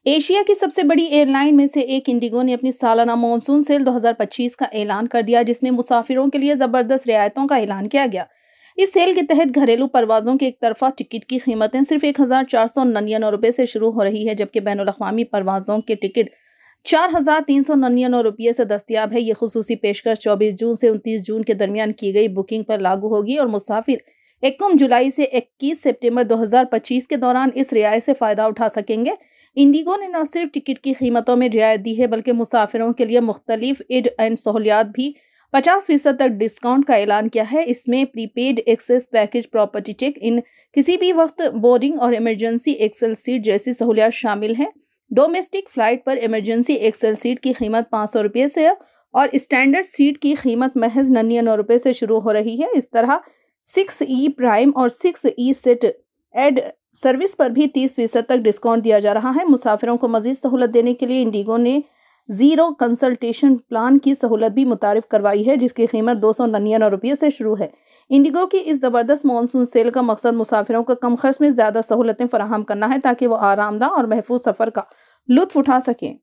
Asia की सबसे बड़ी एयरलाइन में से एक इंडिगो ने अपनी सालाना मॉनसून सेल 2025 का ऐलान कर दिया, जिसमें मुसाफिरों के लिए जबरदस्त रियायतों का ऐलान किया गया। इस सेल के तहत घरेलू परवाजों के एक तरफा टिकट की कीमतें सिर्फ 1,499 रुपये से शुरू हो रही है, जबकि बैनुल अक़वामी परवाजों के टिकट 4,399 रुपये से दस्तियाब है। ये खुसूसी पेशकश 24 जून से 29 जून के दरमियान की गई बुकिंग पर लागू होगी और मुसाफिर 1 जुलाई से 21 सितंबर 2025 के दौरान इस रियायत से फ़ायदा उठा सकेंगे। इंडिगो ने न सिर्फ टिकट की कीमतों में रियायत दी है, बल्कि मुसाफिरों के लिए मुख्तलिफ एड एंड सहूलियात भी 50% तक डिस्काउंट का ऐलान किया है। इसमें prepaid access package, property check in, किसी भी वक्त बोर्डिंग और इमरजेंसी एक्सेल सीट जैसी सहूलियात शामिल हैं। डोमेस्टिक फ्लाइट पर इमरजेंसी एक्सेल सीट की कीमत 500 रुपये से और स्टैंडर्ड सीट की कीमत महज 99 रुपये से शुरू हो रही है। इस तरह 6E प्राइम और 6E सेट एड सर्विस पर भी 30% तक डिस्काउंट दिया जा रहा है। मुसाफिरों को मजीद सहूलत देने के लिए इंडिगो ने ज़ीरो कंसल्टेशन प्लान की सहूलत भी मुतारिफ करवाई है, जिसकी कीमत 299 रुपये से शुरू है। इंडिगो की इस ज़बरदस्त मानसून सेल का मकसद मुसाफिरों को कम खर्च में ज़्यादा सहूलतें फराहम करना है, ताकि वो आरामदा और महफूज सफ़र का लुत्फ़ उठा सकें।